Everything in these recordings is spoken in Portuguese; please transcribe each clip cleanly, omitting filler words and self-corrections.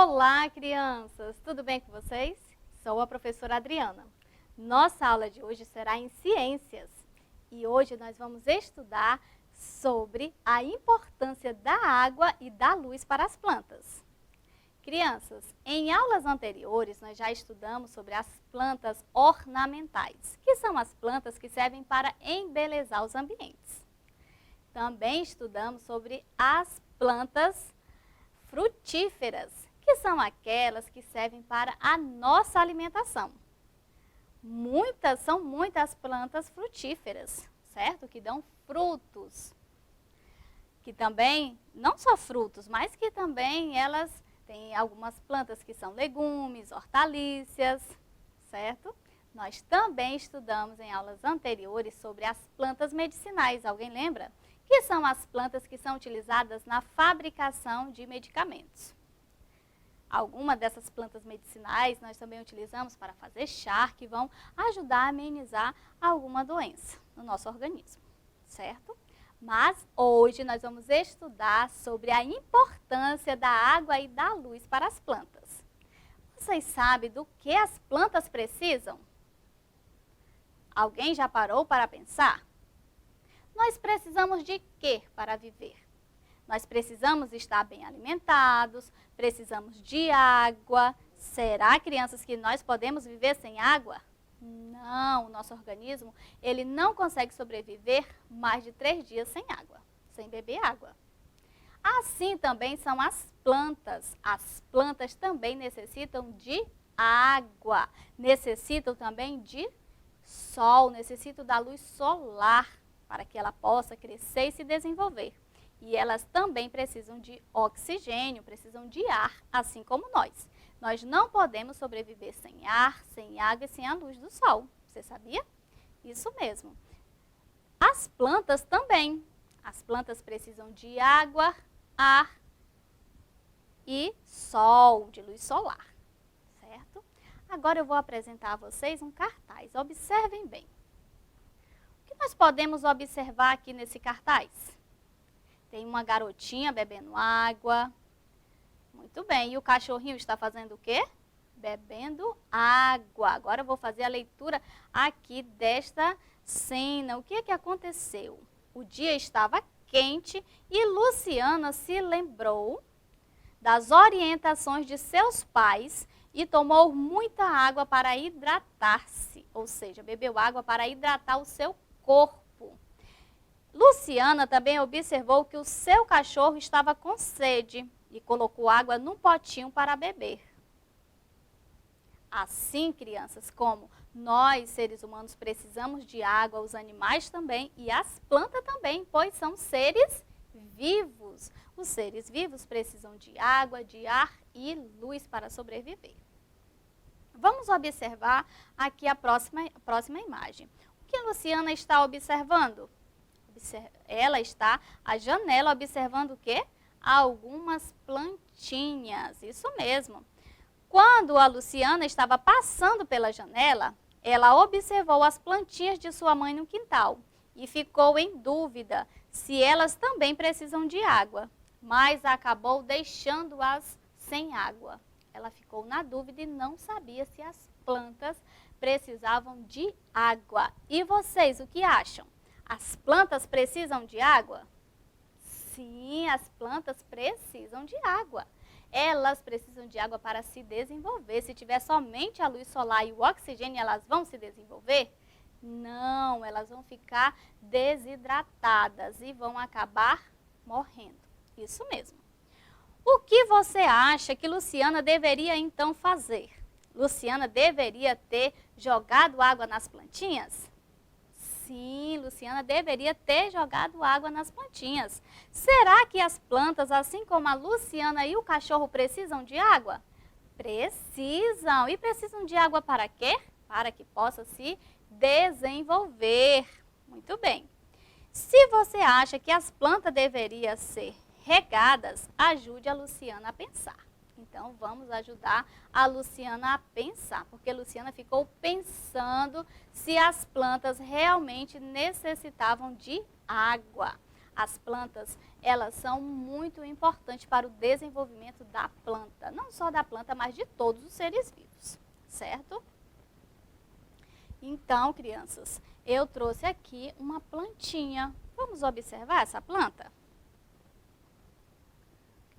Olá, crianças! Tudo bem com vocês? Sou a professora Adriana. Nossa aula de hoje será em ciências e hoje nós vamos estudar sobre a importância da água e da luz para as plantas. Crianças, em aulas anteriores nós já estudamos sobre as plantas ornamentais, que são as plantas que servem para embelezar os ambientes. Também estudamos sobre as plantas frutíferas, que são aquelas que servem para a nossa alimentação. São muitas plantas frutíferas, certo? Que dão frutos. Que também, não só frutos, mas que também elas têm algumas plantas que são legumes, hortaliças, certo? Nós também estudamos em aulas anteriores sobre as plantas medicinais, alguém lembra? Que são as plantas que são utilizadas na fabricação de medicamentos. Algumas dessas plantas medicinais nós também utilizamos para fazer chá, que vão ajudar a amenizar alguma doença no nosso organismo, certo? Mas hoje nós vamos estudar sobre a importância da água e da luz para as plantas. Vocês sabem do que as plantas precisam? Alguém já parou para pensar? Nós precisamos de quê para viver? Nós precisamos estar bem alimentados, precisamos de água. Será, crianças, que nós podemos viver sem água? Não, o nosso organismo ele não consegue sobreviver mais de 3 dias sem água, sem beber água. Assim também são as plantas. As plantas também necessitam de água, necessitam também de sol, necessitam da luz solar para que ela possa crescer e se desenvolver. E elas também precisam de oxigênio, precisam de ar, assim como nós. Nós não podemos sobreviver sem ar, sem água e sem a luz do sol. Você sabia? Isso mesmo. As plantas também. As plantas precisam de água, ar e sol, de luz solar, certo? Agora eu vou apresentar a vocês um cartaz. Observem bem. O que nós podemos observar aqui nesse cartaz? Tem uma garotinha bebendo água. Muito bem. E o cachorrinho está fazendo o quê? Bebendo água. Agora eu vou fazer a leitura aqui desta cena. O que é que aconteceu? O dia estava quente e Luciana se lembrou das orientações de seus pais e tomou muita água para hidratar-se. Ou seja, bebeu água para hidratar o seu corpo. Luciana também observou que o seu cachorro estava com sede e colocou água num potinho para beber. Assim, crianças, como nós, seres humanos, precisamos de água, os animais também e as plantas também, pois são seres vivos. Os seres vivos precisam de água, de ar e luz para sobreviver. Vamos observar aqui a próxima imagem. O que a Luciana está observando? Ela está à janela observando o quê? Algumas plantinhas, isso mesmo. Quando a Luciana estava passando pela janela, ela observou as plantinhas de sua mãe no quintal e ficou em dúvida se elas também precisam de água, mas acabou deixando-as sem água. Ela ficou na dúvida e não sabia se as plantas precisavam de água. E vocês, o que acham? As plantas precisam de água? Sim, as plantas precisam de água. Elas precisam de água para se desenvolver. Se tiver somente a luz solar e o oxigênio, elas vão se desenvolver? Não, elas vão ficar desidratadas e vão acabar morrendo. Isso mesmo. O que você acha que Luciana deveria então fazer? Luciana deveria ter jogado água nas plantinhas? Sim, Luciana deveria ter jogado água nas plantinhas. Será que as plantas, assim como a Luciana e o cachorro, precisam de água? Precisam. E precisam de água para quê? Para que possa se desenvolver. Muito bem. Se você acha que as plantas deveriam ser regadas, ajude a Luciana a pensar. Então, vamos ajudar a Luciana a pensar, porque a Luciana ficou pensando se as plantas realmente necessitavam de água. As plantas, elas são muito importantes para o desenvolvimento da planta. Não só da planta, mas de todos os seres vivos, certo? Então, crianças, eu trouxe aqui uma plantinha. Vamos observar essa planta?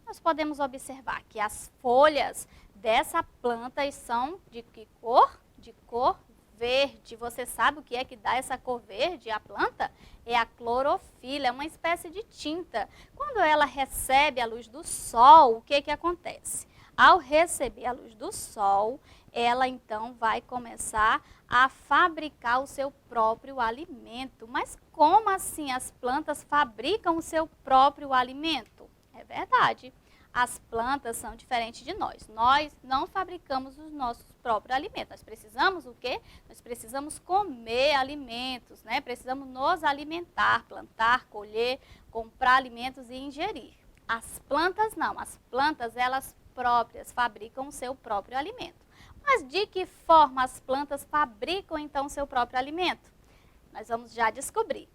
Nós podemos observar que as folhas dessa planta são de que cor? De cor verde. Você sabe o que é que dá essa cor verde à planta? É a clorofila, é uma espécie de tinta. Quando ela recebe a luz do sol, o que que acontece? Ao receber a luz do sol, ela então vai começar a fabricar o seu próprio alimento. Mas como assim as plantas fabricam o seu próprio alimento? É verdade. As plantas são diferentes de nós. Nós não fabricamos os nossos próprios alimentos. Nós precisamos o quê? Nós precisamos comer alimentos, né? Precisamos nos alimentar, plantar, colher, comprar alimentos e ingerir. As plantas não. As plantas, elas próprias fabricam o seu próprio alimento. Mas de que forma as plantas fabricam então o seu próprio alimento? Nós vamos já descobrir.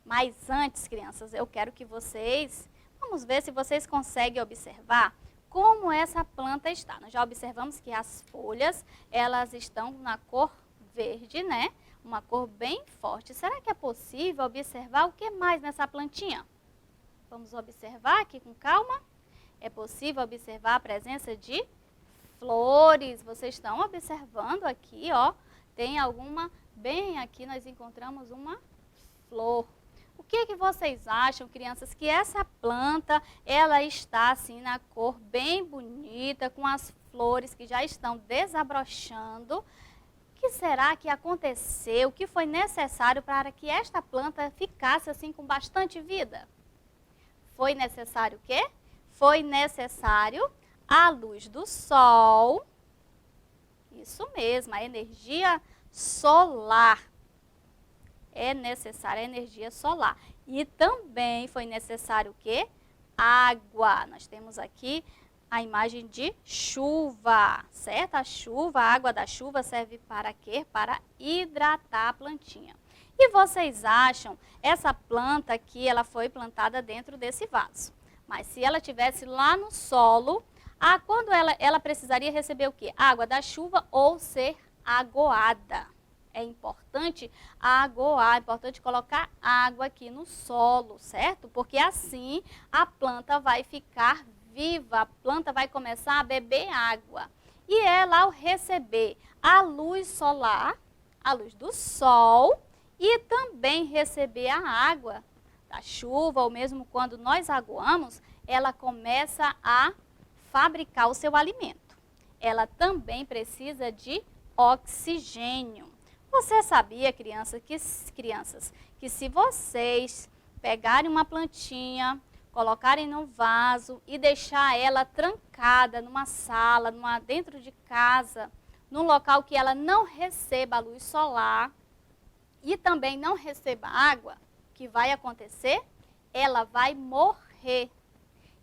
Mas antes, crianças, eu quero que vocês... Vamos ver se vocês conseguem observar como essa planta está. Nós já observamos que as folhas, elas estão na cor verde, né? Uma cor bem forte. Será que é possível observar o que mais nessa plantinha? Vamos observar aqui com calma. É possível observar a presença de flores. Vocês estão observando aqui, ó. Tem alguma, bem aqui nós encontramos uma flor. O que vocês acham, crianças, que essa planta, ela está assim na cor bem bonita, com as flores que já estão desabrochando? O que será que aconteceu? O que foi necessário para que esta planta ficasse assim com bastante vida? Foi necessário o quê? Foi necessário a luz do sol. Isso mesmo, a energia solar. É necessária a energia solar. E também foi necessário o quê? Água. Nós temos aqui a imagem de chuva, certo? A chuva, a água da chuva serve para quê? Para hidratar a plantinha. E vocês acham, essa planta aqui, ela foi plantada dentro desse vaso. Mas se ela estivesse lá no solo, quando ela precisaria receber o quê? Água da chuva ou ser aguada. É importante aguar, é importante colocar água aqui no solo, certo? Porque assim a planta vai ficar viva, a planta vai começar a beber água. E ela, ao receber a luz solar, a luz do sol, e também receber a água da chuva, ou mesmo quando nós aguamos, ela começa a fabricar o seu alimento. Ela também precisa de oxigênio. Você sabia, crianças, que se vocês pegarem uma plantinha, colocarem no vaso e deixar ela trancada numa sala, dentro de casa, num local que ela não receba a luz solar e também não receba água, o que vai acontecer? Ela vai morrer.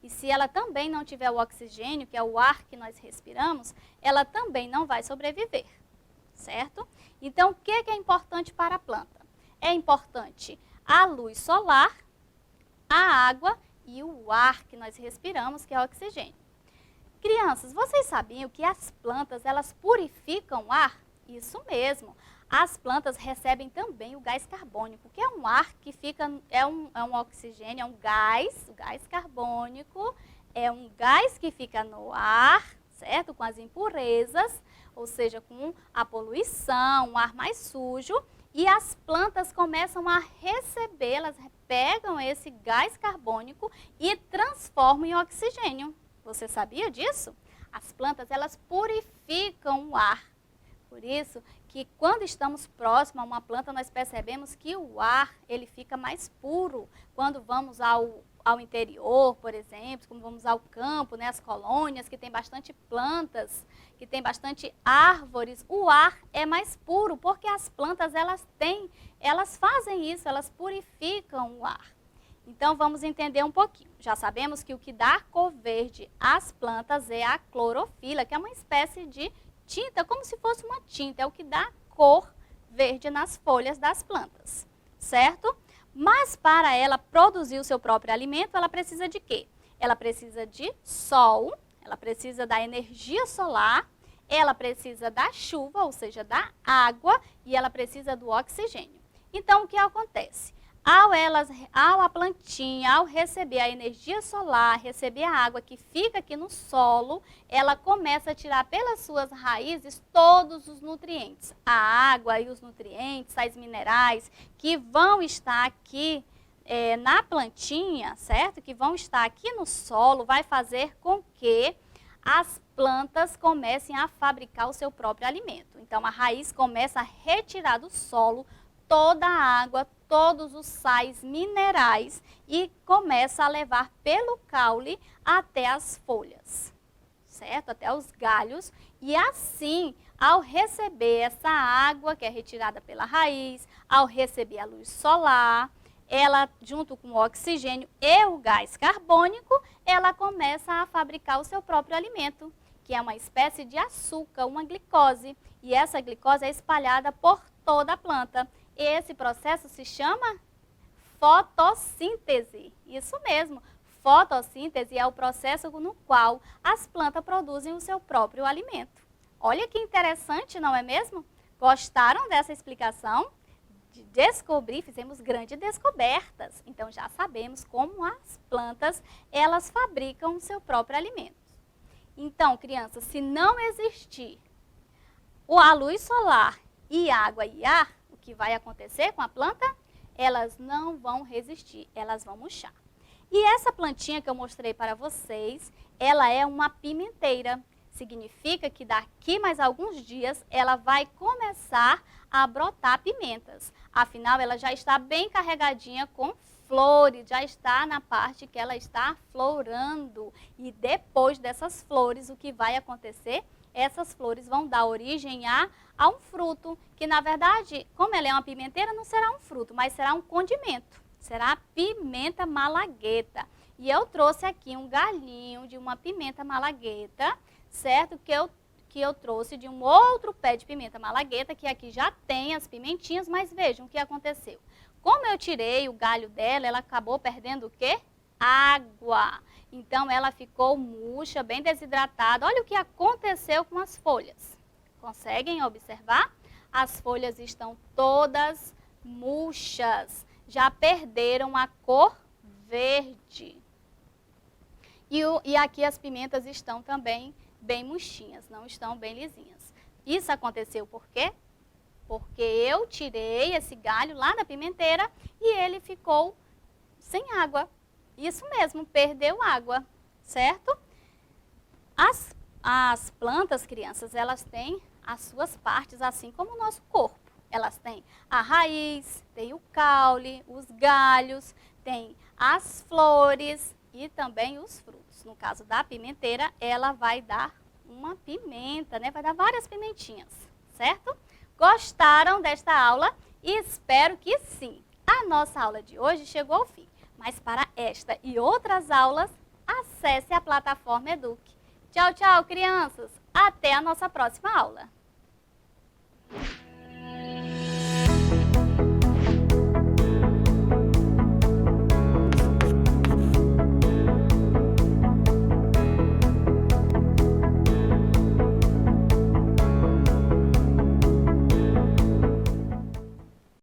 E se ela também não tiver o oxigênio, que é o ar que nós respiramos, ela também não vai sobreviver, certo? Então, o que é importante para a planta? É importante a luz solar, a água e o ar que nós respiramos, que é o oxigênio. Crianças, vocês sabiam que as plantas, elas purificam o ar? Isso mesmo. As plantas recebem também o gás carbônico, que é um ar que fica, é um oxigênio, é um gás, o gás carbônico é um gás que fica no ar, certo? Com as impurezas, ou seja, com a poluição, um ar mais sujo, e as plantas começam a receber, elas pegam esse gás carbônico e transformam em oxigênio. Você sabia disso? As plantas, elas purificam o ar. Por isso que quando estamos próximos a uma planta, nós percebemos que o ar, ele fica mais puro. Quando vamos ao interior, por exemplo, como vamos ao campo, né, as colônias, que tem bastante plantas, que tem bastante árvores, o ar é mais puro, porque as plantas, elas fazem isso, elas purificam o ar. Então, vamos entender um pouquinho. Já sabemos que o que dá cor verde às plantas é a clorofila, que é uma espécie de tinta, como se fosse uma tinta, é o que dá cor verde nas folhas das plantas, certo? Mas para ela produzir o seu próprio alimento, ela precisa de quê? Ela precisa de sol, ela precisa da energia solar, ela precisa da chuva, ou seja, da água, e ela precisa do oxigênio. Então, o que acontece? Ao a plantinha, ao receber a energia solar, receber a água que fica aqui no solo, ela começa a tirar pelas suas raízes todos os nutrientes. A água e os nutrientes, sais minerais que vão estar aqui na plantinha, certo? Que vão estar aqui no solo, vai fazer com que as plantas comecem a fabricar o seu próprio alimento. Então, a raiz começa a retirar do solo toda a água, todos os sais minerais e começa a levar pelo caule até as folhas, certo? Até os galhos. E assim, ao receber essa água que é retirada pela raiz, ao receber a luz solar, ela, junto com o oxigênio e o gás carbônico, ela começa a fabricar o seu próprio alimento, que é uma espécie de açúcar, uma glicose. E essa glicose é espalhada por toda a planta. Esse processo se chama fotossíntese. Isso mesmo, fotossíntese é o processo no qual as plantas produzem o seu próprio alimento. Olha que interessante, não é mesmo? Gostaram dessa explicação? De descobrir, fizemos grandes descobertas. Então já sabemos como as plantas, elas fabricam o seu próprio alimento. Então, crianças, se não existir a luz solar e água e ar, o que vai acontecer com a planta? Elas não vão resistir, elas vão murchar. E essa plantinha que eu mostrei para vocês, ela é uma pimenteira. Significa que daqui mais alguns dias ela vai começar a brotar pimentas. Afinal, ela já está bem carregadinha com flores, já está na parte que ela está florando. E depois dessas flores, o que vai acontecer? Essas flores vão dar origem a um fruto, que na verdade, como ela é uma pimenteira, não será um fruto, mas será um condimento. Será a pimenta malagueta. E eu trouxe aqui um galinho de uma pimenta malagueta, certo? Que eu trouxe de um outro pé de pimenta malagueta, que aqui já tem as pimentinhas, mas vejam o que aconteceu. Como eu tirei o galho dela, ela acabou perdendo o quê? Água. Então, ela ficou murcha, bem desidratada. Olha o que aconteceu com as folhas. Conseguem observar? As folhas estão todas murchas. Já perderam a cor verde. E aqui as pimentas estão também bem murchinhas, não estão bem lisinhas. Isso aconteceu por quê? Porque eu tirei esse galho lá da pimenteira e ele ficou sem água. Isso mesmo, perdeu água, certo? As plantas, crianças, elas têm as suas partes, assim como o nosso corpo. Elas têm a raiz, tem o caule, os galhos, tem as flores e também os frutos. No caso da pimenteira, ela vai dar uma pimenta, né? Vai dar várias pimentinhas, certo? Gostaram desta aula? Espero que sim. A nossa aula de hoje chegou ao fim. Mas para esta e outras aulas, acesse a plataforma Eduque. Tchau, tchau, crianças! Até a nossa próxima aula!